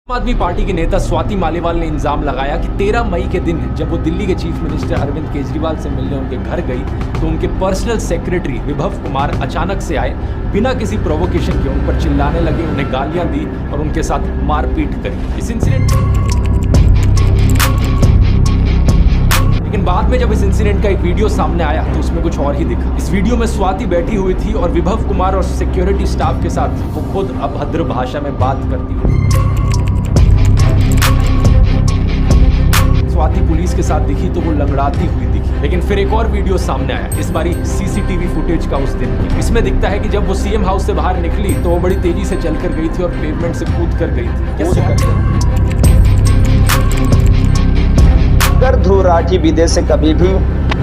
आम आदमी पार्टी के नेता स्वाति मालीवाल ने इल्जाम लगाया कि 13 मई के दिन जब वो दिल्ली के चीफ मिनिस्टर अरविंद केजरीवाल से मिलने उनके घर गई तो उनके पर्सनल सेक्रेटरी विभव कुमार अचानक से आए, बिना किसी प्रोवोकेशन के उन पर चिल्लाने लगे, उन्हें गालियां दी और उनके साथ मारपीट करी। इस इंसिडेंट लेकिन बाद में जब इस इंसिडेंट का एक वीडियो सामने आया तो उसमें कुछ और ही दिखा। इस वीडियो में स्वाति बैठी हुई थी और विभव कुमार और सिक्योरिटी स्टाफ के साथ वो खुद अभद्र भाषा में बात करती हुई। स्वाति पुलिस के साथ दिखी तो वो लंगड़ाती हुई दिखी। लेकिन फिर एक और वीडियो सामने आया, इस बारी सीसीटीवी फुटेज का उस दिन की। इसमें दिखता है कि जब वो सीएम हाउस से बाहर निकली तो वो बड़ी तेजी से चलकर गई थी और पेवमेंट से कूद कर गई थी। अगर ध्रुव राठी विदेश से कभी भी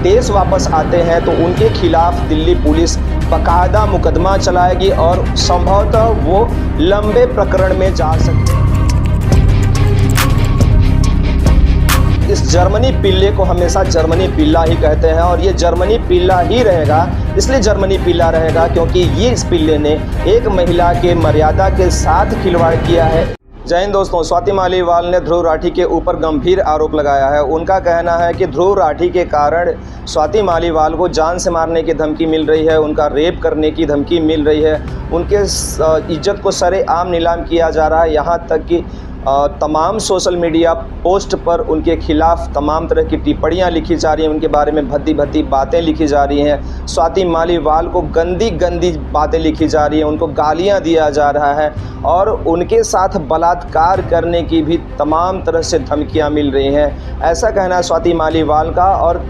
देश वापस आते हैं तो उनके खिलाफ दिल्ली पुलिस बाकायदा मुकदमा चलाएगी और संभवतः वो लंबे प्रकरण में जा सकते हैं। इस जर्मनी पिल्ले को हमेशा जर्मनी पिल्ला ही कहते हैं और ये जर्मनी पिल्ला ही रहेगा। इसलिए जर्मनी पिल्ला रहेगा क्योंकि ये इस पिल्ले ने एक महिला के मर्यादा के साथ खिलवाड़ किया है। जय हिंद दोस्तों, स्वाति मालीवाल ने ध्रुव राठी के ऊपर गंभीर आरोप लगाया है। उनका कहना है कि ध्रुव राठी के कारण स्वाति मालीवाल को जान से मारने की धमकी मिल रही है, उनका रेप करने की धमकी मिल रही है, उनके इज्जत को सरेआम नीलाम किया जा रहा है। यहाँ तक कि तमाम सोशल मीडिया पोस्ट पर उनके खिलाफ तमाम तरह की टिप्पणियां लिखी जा रही हैं, उनके बारे में भद्दी भद्दी बातें लिखी जा रही हैं। स्वाति मालीवाल को गंदी गंदी बातें लिखी जा रही हैं, उनको गालियां दिया जा रहा है और उनके साथ बलात्कार करने की भी तमाम तरह से धमकियां मिल रही हैं। ऐसा कहना है स्वाति मालीवाल का। और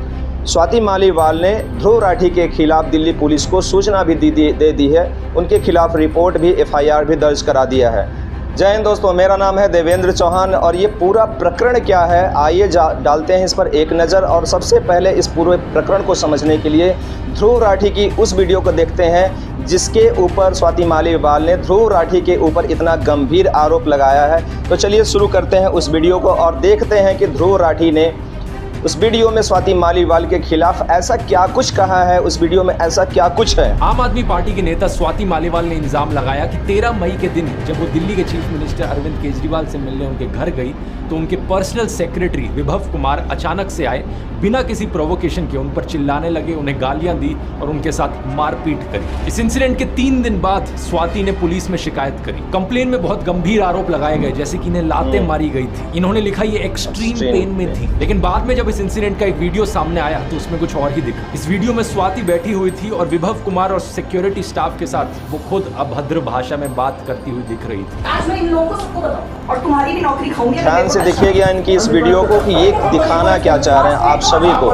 स्वाति मालीवाल ने ध्रुव राठी के खिलाफ दिल्ली पुलिस को सूचना भी दे दी है, उनके खिलाफ रिपोर्ट भी FIR भी दर्ज करा दिया है। जय हिंद दोस्तों, मेरा नाम है देवेंद्र चौहान और ये पूरा प्रकरण क्या है आइए डालते हैं इस पर एक नज़र। और सबसे पहले इस पूरे प्रकरण को समझने के लिए ध्रुव राठी की उस वीडियो को देखते हैं जिसके ऊपर स्वाति मालीवाल ने ध्रुव राठी के ऊपर इतना गंभीर आरोप लगाया है। तो चलिए शुरू करते हैं उस वीडियो को और देखते हैं कि ध्रुव राठी ने उस वीडियो में स्वाति मालीवाल के खिलाफ ऐसा क्या कुछ कहा है, उस वीडियो में ऐसा क्या कुछ है। आम आदमी पार्टी के नेता स्वाति मालीवाल ने इल्जाम लगाया कि 13 मई के दिन जब वो दिल्ली के चीफ मिनिस्टर अरविंद केजरीवाल से मिलने उनके घर गई तो उनके पर्सनल सेक्रेटरी विभव कुमार अचानक से आए, बिना किसी प्रोवोकेशन के उन पर चिल्लाने लगे, उन्हें गालियां दी और उनके साथ मारपीट करी। इस इंसिडेंट के 3 दिन बाद स्वाति ने पुलिस में शिकायत करी। कंप्लेन में बहुत गंभीर आरोप लगाए गए, जैसे कि इन्हें लातें मारी गई थी। इन्होंने लिखा ये एक्सट्रीम पेन में थी। लेकिन बाद में जब इस इंसिडेंट का एक वीडियो सामने आया तो उसमें कुछ और ही दिखा। इस वीडियो में स्वाति बैठी हुई थी और विभव कुमार और सिक्योरिटी स्टाफ के साथ वो खुद अभद्र भाषा में बात करती हुई दिख रही थी। आज मैं इन लोगों को सबको बताऊं और तुम्हारी भी नौकरी खाऊंगी। ध्यान से देखिएगा इनकी इस वीडियो को कि ये दिखाना क्या चाह रहे हैं आप सभी को।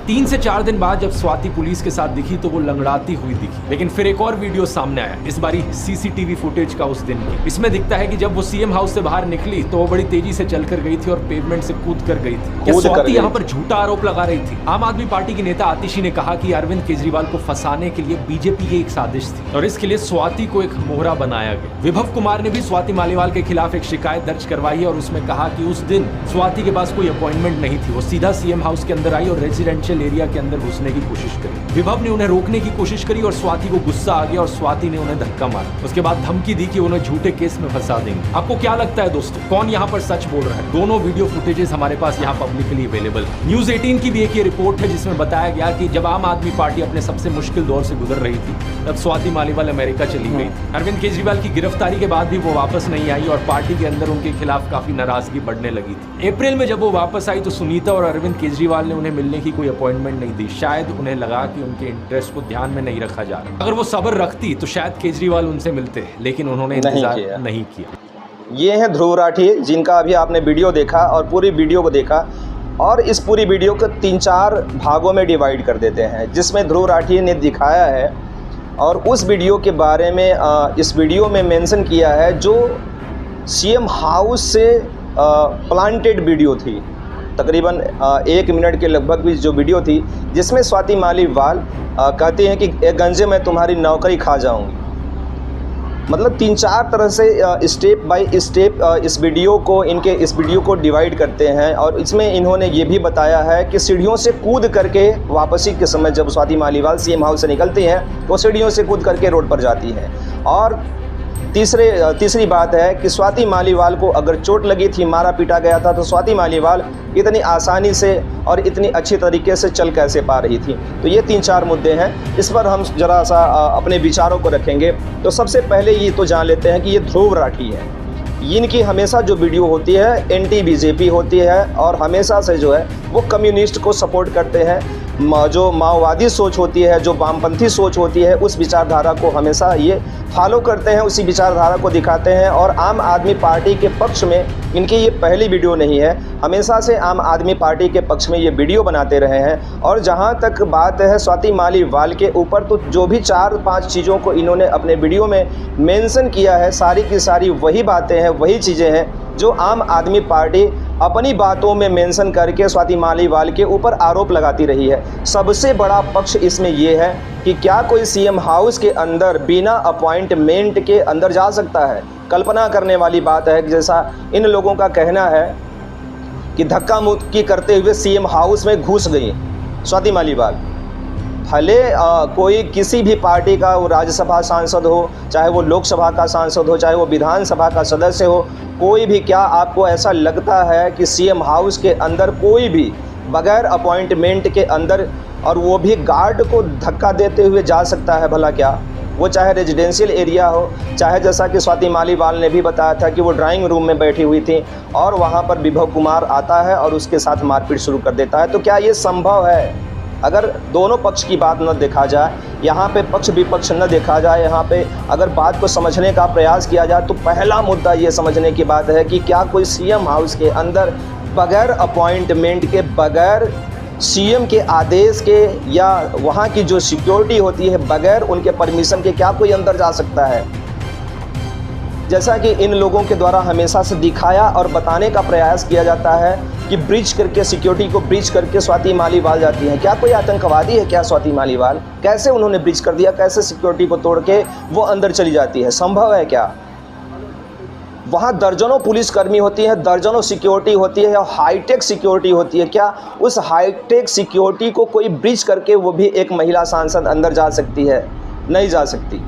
3 से 4 दिन बाद जब स्वाति पुलिस के साथ दिखी तो वो लंगड़ाती हुई दिखी। लेकिन फिर एक और वीडियो सामने आया, इस बारी सीसीटीवी फुटेज का उस दिन की। इसमें दिखता है कि जब वो सीएम हाउस से बाहर निकली तो वो बड़ी तेजी से चलकर गई थी और पेवमेंट से कूद कर गई थी। क्या स्वाति यहाँ पर झूठा आरोप लगा रही थी? आम आदमी पार्टी के नेता आतिशी ने कहा कि अरविंद केजरीवाल को फंसाने के लिए बीजेपी की एक साजिश थी और इसके लिए स्वाति को एक मोहरा बनाया गया। विभव कुमार ने भी स्वाति मालीवाल के खिलाफ एक शिकायत दर्ज करवाई है और उसमें कहा कि उस दिन स्वाति के पास कोई अपॉइंटमेंट नहीं थी, वो सीधा सीएम हाउस के अंदर आई और रेजिडेंशियल एरिया के अंदर घुसने की कोशिश करी। विभव ने उन्हें रोकने की कोशिश करी और स्वाति को गुस्सा आ गया और स्वाति ने उन्हें धक्का मारा। उसके बाद धमकी दी कि उन्हें झूठे केस में फंसा देंगे। आपको क्या लगता है दोस्तों, कौन यहाँ पर सच बोल रहा है? दोनों वीडियो फुटेजेस हमारे पास यहाँ पब्लिकली अवेलेबल है। न्यूज़ 18 की भी एक ये रिपोर्ट है जिसमें बताया गया कि जब आम आदमी पार्टी अपने सबसे मुश्किल दौर से गुजर रही थी तब स्वाति मालीवाल अमेरिका चली गई थी। अरविंद केजरीवाल की गिरफ्तारी के बाद भी वो वापस नहीं आई और पार्टी के अंदर उनके खिलाफ काफी नाराजगी बढ़ने लगी थी। अप्रैल में जब वो वापस आई तो सुनीता और अरविंद केजरीवाल ने उन्हें मिलने की कोई अपॉइंटमेंट नहीं दी। शायद उन्हें लगा कि उनके इंटरेस्ट को ध्यान में नहीं रखा जा रहा। अगर वो सब्र रखती तो शायद केजरीवाल उनसे मिलते, लेकिन उन्होंने इंतजार नहीं किया। ये हैं ध्रुव राठी जिनका अभी आपने वीडियो देखा और पूरी वीडियो को देखा और इस पूरी वीडियो को 3-4 भागों में डिवाइड कर देते हैं जिसमें ध्रुव राठी ने दिखाया है और उस वीडियो के बारे में इस वीडियो में मेंशन किया है जो सीएम हाउस से प्लांटेड वीडियो थी। तकरीबन 1 मिनट के लगभग भी जो वीडियो थी जिसमें स्वाति मालीवाल कहती हैं कि एक गंजे मैं तुम्हारी नौकरी खा जाऊंगी। मतलब 3-4 तरह से स्टेप बाय स्टेप इस वीडियो को डिवाइड करते हैं। और इसमें इन्होंने ये भी बताया है कि सीढ़ियों से कूद करके वापसी के समय जब स्वाति मालीवाल सीएम हाउस से निकलती हैं तो सीढ़ियों से कूद करके रोड पर जाती हैं। और तीसरी बात है कि स्वाति मालीवाल को अगर चोट लगी थी, मारा पीटा गया था, तो स्वाति मालीवाल इतनी आसानी से और इतनी अच्छी तरीके से चल कैसे पा रही थी। तो ये 3-4 मुद्दे हैं, इस पर हम ज़रा सा अपने विचारों को रखेंगे। तो सबसे पहले ये तो जान लेते हैं कि ये ध्रुव राठी है। इनकी हमेशा जो वीडियो होती है एंटी बीजेपी होती है और हमेशा से जो है वो कम्युनिस्ट को सपोर्ट करते हैं। जो माओवादी सोच होती है, जो वामपंथी सोच होती है, उस विचारधारा को हमेशा ये फॉलो करते हैं, उसी विचारधारा को दिखाते हैं। और आम आदमी पार्टी के पक्ष में इनकी ये पहली वीडियो नहीं है, हमेशा से आम आदमी पार्टी के पक्ष में ये वीडियो बनाते रहे हैं। और जहाँ तक बात है स्वाति मालीवाल के ऊपर, तो जो भी 4-5 चीज़ों को इन्होंने अपने वीडियो में मेंशन किया है, सारी की सारी वही बातें हैं, वही चीज़ें हैं जो आम आदमी पार्टी अपनी बातों में मेंशन करके स्वाति मालीवाल के ऊपर आरोप लगाती रही है। सबसे बड़ा पक्ष इसमें यह है कि क्या कोई सीएम हाउस के अंदर बिना अपॉइंटमेंट के अंदर जा सकता है। कल्पना करने वाली बात है कि जैसा इन लोगों का कहना है कि धक्का मुक्की करते हुए सीएम हाउस में घुस गई स्वाति मालीवाल। भले कोई किसी भी पार्टी का वो राज्यसभा सांसद हो, चाहे वो लोकसभा का सांसद हो, चाहे वो विधानसभा का सदस्य हो, कोई भी, क्या आपको ऐसा लगता है कि सीएम हाउस के अंदर कोई भी बगैर अपॉइंटमेंट के अंदर, और वो भी गार्ड को धक्का देते हुए जा सकता है? भला क्या वो चाहे रेजिडेंशियल एरिया हो, चाहे जैसा कि स्वाति मालीवाल ने भी बताया था कि वो ड्राइंग रूम में बैठी हुई थी और वहाँ पर विभव कुमार आता है और उसके साथ मारपीट शुरू कर देता है। तो क्या ये संभव है? अगर दोनों पक्ष की बात न देखा जाए, यहाँ पे पक्ष विपक्ष न देखा जाए, यहाँ पे अगर बात को समझने का प्रयास किया जाए, तो पहला मुद्दा ये समझने की बात है कि क्या कोई सीएम हाउस के अंदर बगैर अपॉइंटमेंट के, बगैर सीएम के आदेश के, या वहाँ की जो सिक्योरिटी होती है बगैर उनके परमिशन के, क्या कोई अंदर जा सकता है? जैसा कि इन लोगों के द्वारा हमेशा से दिखाया और बताने का प्रयास किया जाता है कि ब्रीच करके, सिक्योरिटी को ब्रीच करके स्वाति मालीवाल जाती हैं। क्या कोई आतंकवादी है क्या स्वाति मालीवाल? कैसे उन्होंने ब्रीच कर दिया, कैसे सिक्योरिटी को तोड़ के वो अंदर चली जाती है? संभव है क्या? वहाँ दर्जनों पुलिसकर्मी होती हैं, दर्जनों सिक्योरिटी होती है, हाईटेक सिक्योरिटी होती है। क्या उस हाईटेक सिक्योरिटी को कोई ब्रीच करके वो भी एक महिला सांसद अंदर जा सकती है? नहीं जा सकती।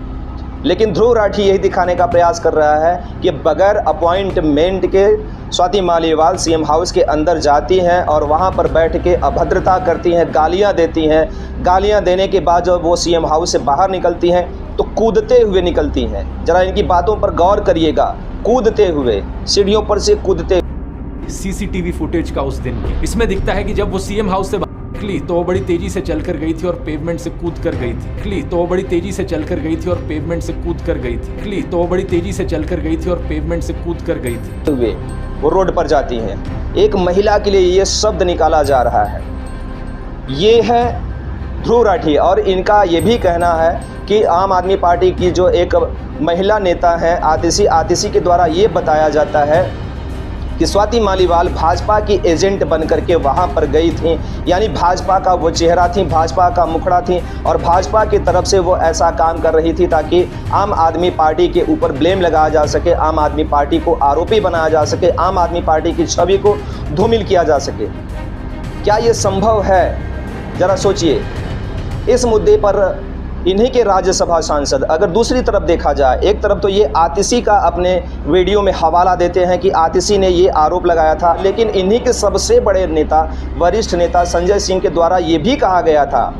लेकिन ध्रुव राठी यही दिखाने का प्रयास कर रहा है कि बगैर अपॉइंटमेंट के स्वाति मालीवाल सीएम हाउस के अंदर जाती हैं और वहां पर बैठ के अभद्रता करती हैं, गालियां देती हैं। गालियां देने के बाद जब वो सीएम हाउस से बाहर निकलती हैं तो कूदते हुए निकलती हैं। जरा इनकी बातों पर गौर करिएगा, कूदते हुए, सीढ़ियों पर से कूदते। सीसीटीवी फुटेज का उस दिन की, इसमें दिखता है कि जब वो सीएम हाउस से निकली तो वो बड़ी तेजी से चलकर गई थी और पेवमेंट से कूद कर गई थी। निकली तो वो बड़ी तेजी से चलकर गई थी और पेवमेंट से कूद कर गई थी। निकली तो वो बड़ी तेजी से चलकर गई थी और पेवमेंट से कूद कर गई थी। वो रोड पर जाती हैं। एक महिला के लिए ये शब्द निकाला जा रहा है। ये है ध्रुव राठी। और इनका ये भी कहना है कि आम आदमी पार्टी की जो एक महिला नेता है आतिशी के द्वारा ये बताया जाता है कि स्वाति मालीवाल भाजपा की एजेंट बनकर के वहाँ पर गई थी, यानी भाजपा का वो चेहरा थी, भाजपा का मुखड़ा थी और भाजपा की तरफ से वो ऐसा काम कर रही थी ताकि आम आदमी पार्टी के ऊपर ब्लेम लगाया जा सके, आम आदमी पार्टी को आरोपी बनाया जा सके, आम आदमी पार्टी की छवि को धूमिल किया जा सके। क्या ये संभव है? ज़रा सोचिए। इस मुद्दे पर इन्हीं के राज्यसभा सांसद, अगर दूसरी तरफ देखा जाए, एक तरफ तो ये आतिशी का अपने वीडियो में हवाला देते हैं कि आतिशी ने ये आरोप लगाया था, लेकिन इन्हीं के सबसे बड़े नेता, वरिष्ठ नेता संजय सिंह के द्वारा ये भी कहा गया था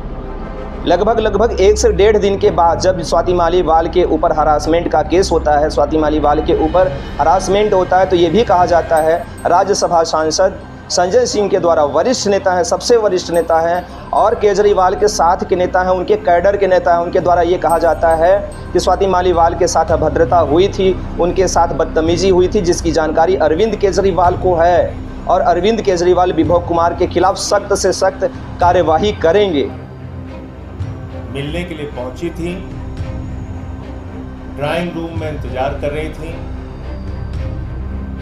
लगभग 1 से 1.5 दिन के बाद, जब स्वाति मालीवाल के ऊपर हरासमेंट का केस होता है, स्वाति मालीवाल के ऊपर हरासमेंट होता है, तो ये भी कहा जाता है राज्यसभा सांसद संजय सिंह के द्वारा, वरिष्ठ नेता हैं, सबसे वरिष्ठ नेता हैं और केजरीवाल के साथ के नेता हैं, उनके कैडर के नेता हैं, उनके द्वारा ये कहा जाता है कि स्वाति मालीवाल के साथ अभद्रता हुई थी, उनके साथ बदतमीजी हुई थी, जिसकी जानकारी अरविंद केजरीवाल को है और अरविंद केजरीवाल विभव कुमार के खिलाफ सख्त से सख्त कार्यवाही करेंगे। मिलने के लिए पहुंची थी, ड्राइंग रूम में इंतजार कर रही थी।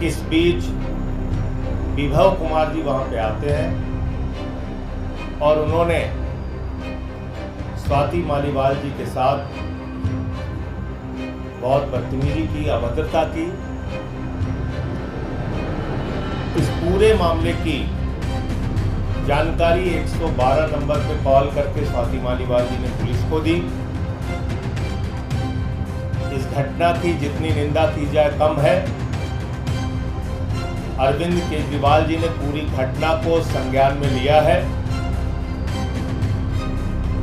इस बीच विभव कुमार जी वहां पे आते हैं और उन्होंने स्वाति मालीवाल जी के साथ बहुत बदतमीजी की, अभद्रता की। इस पूरे मामले की जानकारी 112 नंबर पे कॉल करके स्वाति मालीवाल जी ने पुलिस को दी। इस घटना की जितनी निंदा की जाए कम है। अरविंद केजरीवाल जी ने पूरी घटना को संज्ञान में लिया है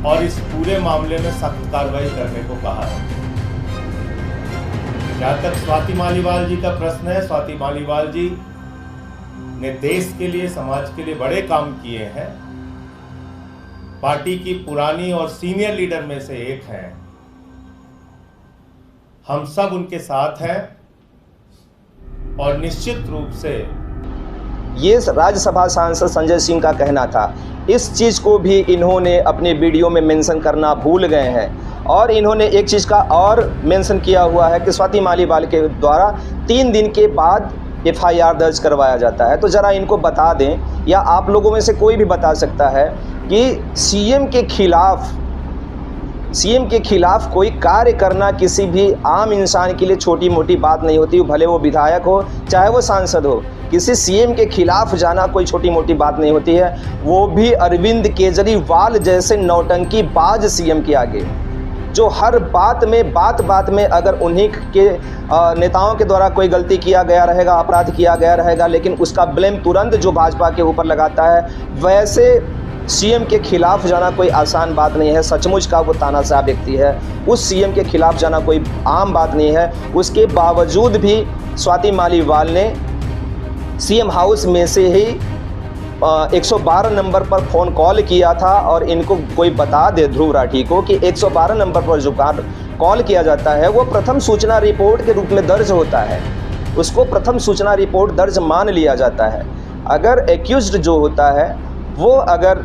और इस पूरे मामले में सख्त कार्रवाई करने को कहा है। जहां तक स्वाति मालीवाल जी का प्रश्न है, स्वाति मालीवाल जी ने देश के लिए, समाज के लिए बड़े काम किए हैं। पार्टी की पुरानी और सीनियर लीडर में से एक हैं। हम सब उनके साथ हैं और निश्चित रूप से ये राज्यसभा सांसद संजय सिंह का कहना था। इस चीज़ को भी इन्होंने अपने वीडियो में मेंशन करना भूल गए हैं और इन्होंने एक चीज़ का और मेंशन किया हुआ है कि स्वाति मालीवाल के द्वारा 3 दिन के बाद FIR दर्ज करवाया जाता है। तो ज़रा इनको बता दें, या आप लोगों में से कोई भी बता सकता है कि सीएम के खिलाफ कोई कार्य करना किसी भी आम इंसान के लिए छोटी मोटी बात नहीं होती, भले वो विधायक हो चाहे वो सांसद हो। किसी सीएम के खिलाफ जाना कोई छोटी मोटी बात नहीं होती है, वो भी अरविंद केजरीवाल जैसे नौटंकी बाज सीएम के आगे, जो हर बात में अगर उन्हीं के नेताओं के द्वारा कोई गलती किया गया रहेगा, अपराध किया गया रहेगा, लेकिन उसका ब्लेम तुरंत जो भाजपा के ऊपर लगाता है, वैसे सीएम के खिलाफ जाना कोई आसान बात नहीं है। सचमुच का वो तानाशाह व्यक्ति है, उस सीएम के खिलाफ जाना कोई आम बात नहीं है। उसके बावजूद भी स्वाति मालीवाल ने सीएम हाउस में से ही 112 नंबर पर फ़ोन कॉल किया था और इनको कोई बता दे ध्रुव राठी को कि 112 नंबर पर जो कॉल किया जाता है वो प्रथम सूचना रिपोर्ट के रूप में दर्ज होता है, उसको प्रथम सूचना रिपोर्ट दर्ज मान लिया जाता है। अगर एक्यूज्ड जो होता है वो अगर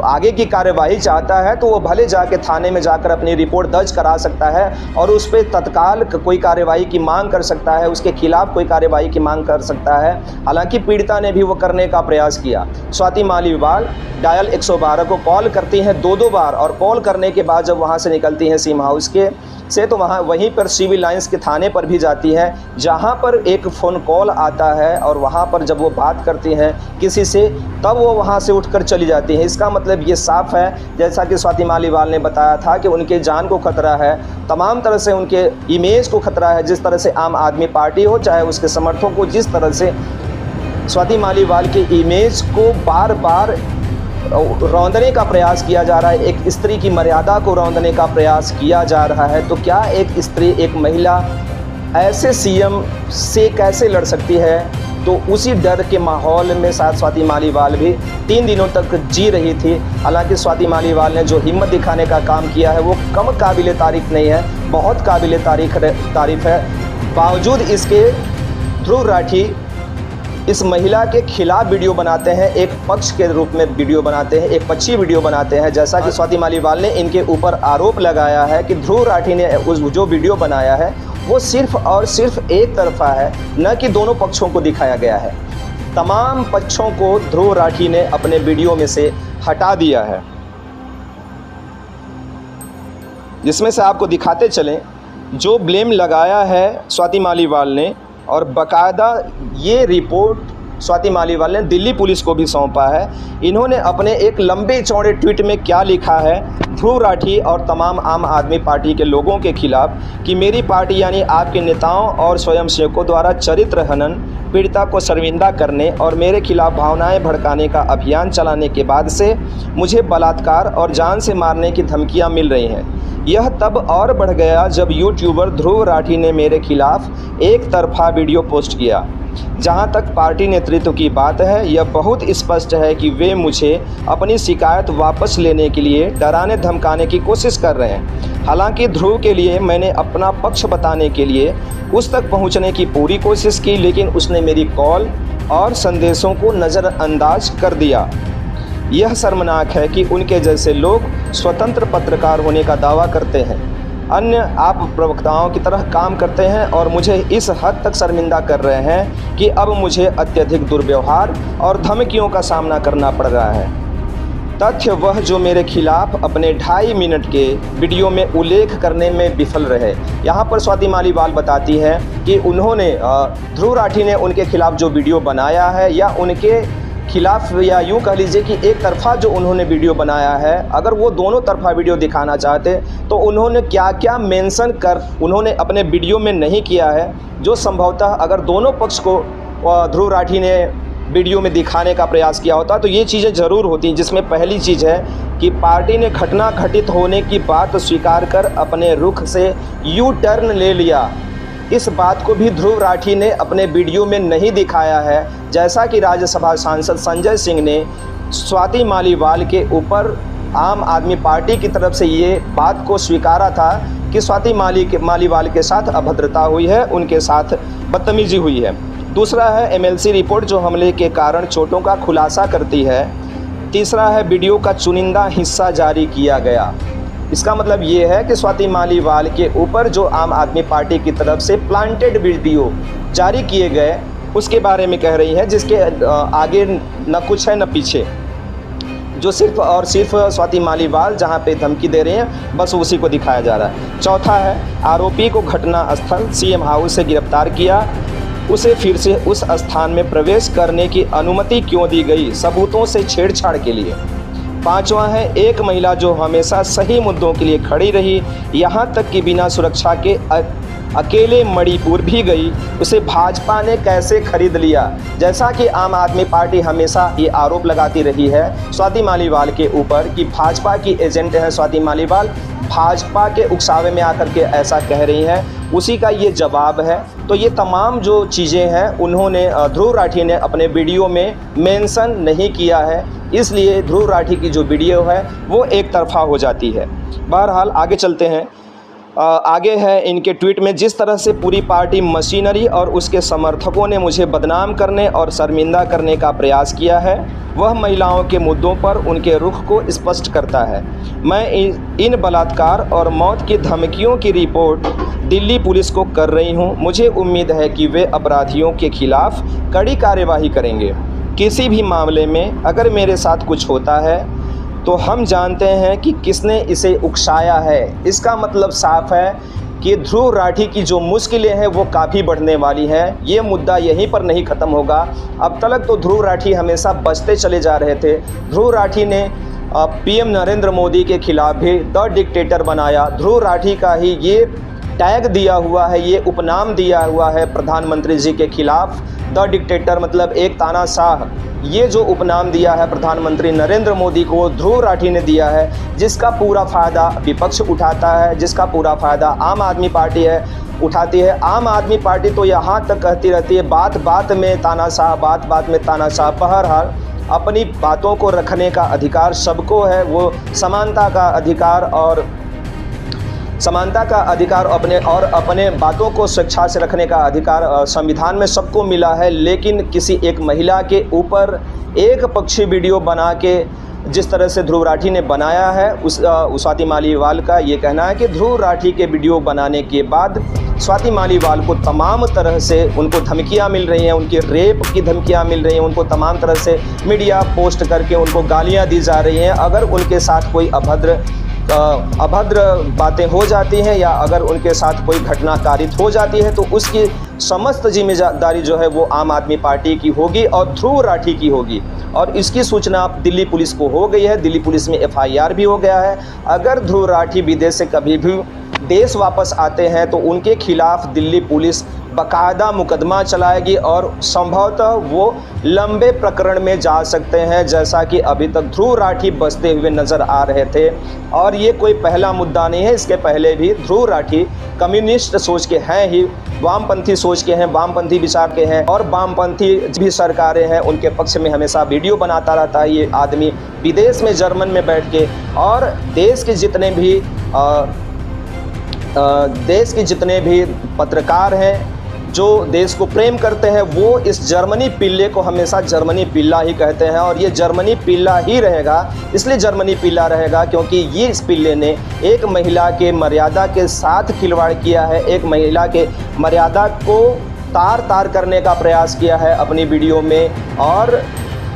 आगे की कार्यवाही चाहता है तो वो भले जाके थाने में जाकर अपनी रिपोर्ट दर्ज करा सकता है और उस पर तत्काल कोई कार्यवाही की मांग कर सकता है, उसके खिलाफ कोई कार्यवाही की मांग कर सकता है। हालांकि पीड़िता ने भी वो करने का प्रयास किया। स्वाति मालीवाल डायल 112 को कॉल करती हैं 2 बार और कॉल करने के बाद जब वहाँ से निकलती हैं सीएम हाउस के से तो वहीं पर सिविल लाइंस के थाने पर भी जाती है, जहाँ पर एक फ़ोन कॉल आता है और वहाँ पर जब वो बात करती हैं किसी से तब वो वहाँ से उठकर चली जाती हैं। इसका मतलब ये साफ है, जैसा कि स्वाति मालीवाल ने बताया था, कि उनके जान को खतरा है, तमाम तरह से उनके इमेज को खतरा है। जिस तरह से आम आदमी पार्टी हो चाहे उसके समर्थकों को जिस तरह से स्वाति मालीवाल के इमेज को बार बार रौंदने का प्रयास किया जा रहा है, एक स्त्री की मर्यादा को रौंदने का प्रयास किया जा रहा है, तो क्या एक स्त्री, एक महिला ऐसे सीएम से कैसे लड़ सकती है? तो उसी डर के माहौल में शायद स्वाति मालीवाल भी 3 दिनों तक जी रही थी। हालांकि स्वाति मालीवाल ने जो हिम्मत दिखाने का काम किया है वो कम काबिले तारीफ़ नहीं है, बहुत काबिले तारीफ़ है। बावजूद इसके ध्रुव राठी इस महिला के खिलाफ वीडियो बनाते हैं, एक पक्ष के रूप में वीडियो बनाते हैं, एक पक्षी वीडियो बनाते हैं। जैसा कि स्वाति मालीवाल ने इनके ऊपर आरोप लगाया है कि ध्रुव राठी ने जो वीडियो बनाया है वो सिर्फ और सिर्फ एक तरफा है, न कि दोनों पक्षों को दिखाया गया है। तमाम पक्षों को ध्रुव राठी ने अपने वीडियो में से हटा दिया है, जिसमें से आपको दिखाते चलें जो ब्लेम लगाया है स्वाति मालीवाल ने, और बाकायदा ये रिपोर्ट स्वाति मालीवाल ने दिल्ली पुलिस को भी सौंपा है। इन्होंने अपने एक लंबे चौड़े ट्वीट में क्या लिखा है ध्रुव राठी और तमाम आम आदमी पार्टी के लोगों के खिलाफ कि मेरी पार्टी यानी आपके नेताओं और स्वयंसेवकों द्वारा चरित्र हनन, पीड़िता को शर्मिंदा करने और मेरे खिलाफ भावनाएं भड़काने का अभियान चलाने के बाद से मुझे बलात्कार और जान से मारने की धमकियां मिल रही हैं। यह तब और बढ़ गया जब यूट्यूबर ध्रुव राठी ने मेरे खिलाफ एक तरफा वीडियो पोस्ट किया। जहां तक पार्टी नेतृत्व की बात है, यह बहुत स्पष्ट है कि वे मुझे अपनी शिकायत वापस लेने के लिए डराने धमकाने की कोशिश कर रहे हैं। हालांकि ध्रुव के लिए मैंने अपना पक्ष बताने के लिए उस तक पहुंचने की पूरी कोशिश की, लेकिन उसने मेरी कॉल और संदेशों को नज़रअंदाज कर दिया। यह शर्मनाक है कि उनके जैसे लोग स्वतंत्र पत्रकार होने का दावा करते हैं, अन्य आप प्रवक्ताओं की तरह काम करते हैं और मुझे इस हद तक शर्मिंदा कर रहे हैं कि अब मुझे अत्यधिक दुर्व्यवहार और धमकियों का सामना करना पड़ रहा है। तथ्य वह जो मेरे खिलाफ अपने 2.5 मिनट के वीडियो में उल्लेख करने में विफल रहे। यहाँ पर स्वाति मालीवाल बताती है कि उन्होंने ध्रुव राठी ने उनके खिलाफ जो वीडियो बनाया है या उनके खिलाफ, या यूँ कह लीजिए कि एक तरफा जो उन्होंने वीडियो बनाया है, अगर वो दोनों तरफा वीडियो दिखाना चाहते तो उन्होंने क्या क्या मेंशन कर उन्होंने अपने वीडियो में नहीं किया है, जो संभवतः अगर दोनों पक्ष को ध्रुव राठी ने वीडियो में दिखाने का प्रयास किया होता तो ये चीज़ें ज़रूर होती। जिसमें पहली चीज़ है कि पार्टी ने घटना घटित होने की बात स्वीकार कर अपने रुख से यू टर्न ले लिया। इस बात को भी ध्रुव राठी ने अपने वीडियो में नहीं दिखाया है, जैसा कि राज्यसभा सांसद संजय सिंह ने स्वाति मालीवाल के ऊपर आम आदमी पार्टी की तरफ से ये बात को स्वीकारा था कि स्वाति मालीवाल के साथ अभद्रता हुई है, उनके साथ बदतमीजी हुई है। दूसरा है एमएलसी रिपोर्ट जो हमले के कारण चोटों का खुलासा करती है। तीसरा है वीडियो का चुनिंदा हिस्सा जारी किया गया। इसका मतलब ये है कि स्वाति मालीवाल के ऊपर जो आम आदमी पार्टी की तरफ से प्लांटेड वीडियो जारी किए गए उसके बारे में कह रही है, जिसके आगे न कुछ है न पीछे, जो सिर्फ और सिर्फ स्वाति मालीवाल जहां पे धमकी दे रही हैं बस उसी को दिखाया जा रहा है। चौथा है आरोपी को घटना स्थल सीएम हाउस से गिरफ्तार किया, उसे फिर से उस स्थान में प्रवेश करने की अनुमति क्यों दी गई, सबूतों से छेड़छाड़ के लिए। पांचवा है एक महिला जो हमेशा सही मुद्दों के लिए खड़ी रही, यहाँ तक कि बिना सुरक्षा के अकेले मणिपुर भी गई, उसे भाजपा ने कैसे खरीद लिया। जैसा कि आम आदमी पार्टी हमेशा ये आरोप लगाती रही है स्वाति मालीवाल के ऊपर कि भाजपा की एजेंट है स्वाति मालीवाल, भाजपा के उकसावे में आकर के ऐसा कह रही हैं, उसी का ये जवाब है। तो ये तमाम जो चीज़ें हैं उन्होंने ध्रुव राठी ने अपने वीडियो में मेंशन नहीं किया है, इसलिए ध्रुव राठी की जो वीडियो है वो एक तरफा हो जाती है। बहरहाल आगे चलते हैं। आगे है इनके ट्वीट में, जिस तरह से पूरी पार्टी मशीनरी और उसके समर्थकों ने मुझे बदनाम करने और शर्मिंदा करने का प्रयास किया है, वह महिलाओं के मुद्दों पर उनके रुख को स्पष्ट करता है। मैं इन बलात्कार और मौत की धमकियों की रिपोर्ट दिल्ली पुलिस को कर रही हूं। मुझे उम्मीद है कि वे अपराधियों के खिलाफ कड़ी कार्यवाही करेंगे। किसी भी मामले में अगर मेरे साथ कुछ होता है तो हम जानते हैं कि किसने इसे उकसाया है। इसका मतलब साफ है कि ध्रुव राठी की जो मुश्किलें हैं वो काफ़ी बढ़ने वाली हैं। ये मुद्दा यहीं पर नहीं ख़त्म होगा। अब तक तो ध्रुव राठी हमेशा बचते चले जा रहे थे। ध्रुव राठी ने पीएम नरेंद्र मोदी के खिलाफ भी द डिक्टेटर बनाया। ध्रुव राठी का ही ये टैग दिया हुआ है, ये उपनाम दिया हुआ है प्रधानमंत्री जी के खिलाफ, द डिक्टेटर मतलब एक तानाशाह। ये जो उपनाम दिया है प्रधानमंत्री नरेंद्र मोदी को ध्रुव राठी ने दिया है, जिसका पूरा फ़ायदा विपक्ष उठाता है, जिसका पूरा फ़ायदा आम आदमी पार्टी उठाती है। आम आदमी पार्टी तो यहाँ तक कहती रहती है बात बात में तानाशाह, बात बात में तानाशाह। बहरहाल अपनी बातों को रखने का अधिकार सबको है, वो समानता का अधिकार अपने बातों को स्वेच्छा से रखने का अधिकार संविधान में सबको मिला है। लेकिन किसी एक महिला के ऊपर एक पक्षी वीडियो बना के जिस तरह से ध्रुव राठी ने बनाया है, स्वाति मालीवाल का ये कहना है कि ध्रुव राठी के वीडियो बनाने के बाद स्वाति मालीवाल को तमाम तरह से उनको धमकियां मिल रही हैं, उनकी रेप की धमकियां मिल रही हैं, उनको तमाम तरह से मीडिया पोस्ट करके उनको गालियां दी जा रही हैं। अगर उनके साथ कोई अभद्र बातें हो जाती हैं या अगर उनके साथ कोई घटना कारित हो जाती है तो उसकी समस्त जिम्मेदारी जो है वो आम आदमी पार्टी की होगी और ध्रुव राठी की होगी। और इसकी सूचना दिल्ली पुलिस को हो गई है, दिल्ली पुलिस में एफआईआर भी हो गया है। अगर ध्रुव राठी विदेश से कभी भी देश वापस आते हैं तो उनके खिलाफ दिल्ली पुलिस बाकायदा मुकदमा चलाएगी और संभवतः वो लंबे प्रकरण में जा सकते हैं, जैसा कि अभी तक ध्रुव राठी बचते हुए नज़र आ रहे थे। और ये कोई पहला मुद्दा नहीं है, इसके पहले भी ध्रुव राठी कम्युनिस्ट सोच के हैं ही, वामपंथी सोच के हैं, वामपंथी विचार के हैं और वामपंथी भी सरकारें हैं उनके पक्ष में हमेशा वीडियो बनाता रहता है ये आदमी विदेश में जर्मन में बैठ के। और देश के जितने भी पत्रकार हैं जो देश को प्रेम करते हैं वो इस जर्मनी पिल्ले को हमेशा जर्मनी पिल्ला ही कहते हैं और ये जर्मनी पिल्ला ही रहेगा। इसलिए जर्मनी पिल्ला रहेगा क्योंकि ये इस पिल्ले ने एक महिला के मर्यादा के साथ खिलवाड़ किया है, एक महिला के मर्यादा को तार तार करने का प्रयास किया है अपनी वीडियो में। और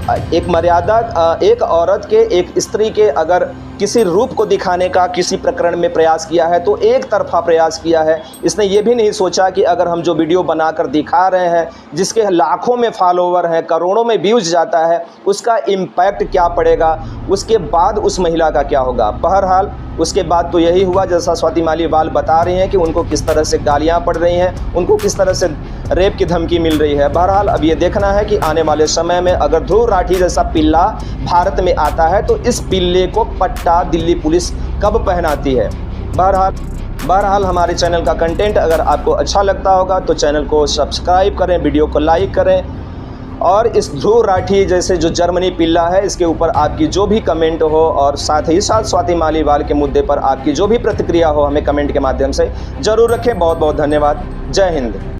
एक मर्यादा, एक औरत के, एक स्त्री के अगर किसी रूप को दिखाने का किसी प्रकरण में प्रयास किया है तो एक तरफा प्रयास किया है। इसने ये भी नहीं सोचा कि अगर हम जो वीडियो बनाकर दिखा रहे हैं, जिसके लाखों में फॉलोवर हैं, करोड़ों में व्यूज़ जाता है, उसका इम्पैक्ट क्या पड़ेगा, उसके बाद उस महिला का क्या होगा। बहरहाल उसके बाद तो यही हुआ जैसा स्वाति मालीवाल बता रही हैं कि उनको किस तरह से गालियाँ पड़ रही हैं, उनको किस तरह से रेप की धमकी मिल रही है। बहरहाल अब ये देखना है कि आने वाले समय में अगर ध्रुव राठी जैसा पिल्ला भारत में आता है तो इस पिल्ले को पट्टा दिल्ली पुलिस कब पहनाती है। बहरहाल हमारे चैनल का कंटेंट अगर आपको अच्छा लगता होगा तो चैनल को सब्सक्राइब करें, वीडियो को लाइक करें और इस ध्रुव राठी जैसे जो जर्मनी पिल्ला है इसके ऊपर आपकी जो भी कमेंट हो और साथ ही साथ स्वाति मालीवाल के मुद्दे पर आपकी जो भी प्रतिक्रिया हो हमें कमेंट के माध्यम से ज़रूर रखें। बहुत बहुत धन्यवाद। जय हिंद।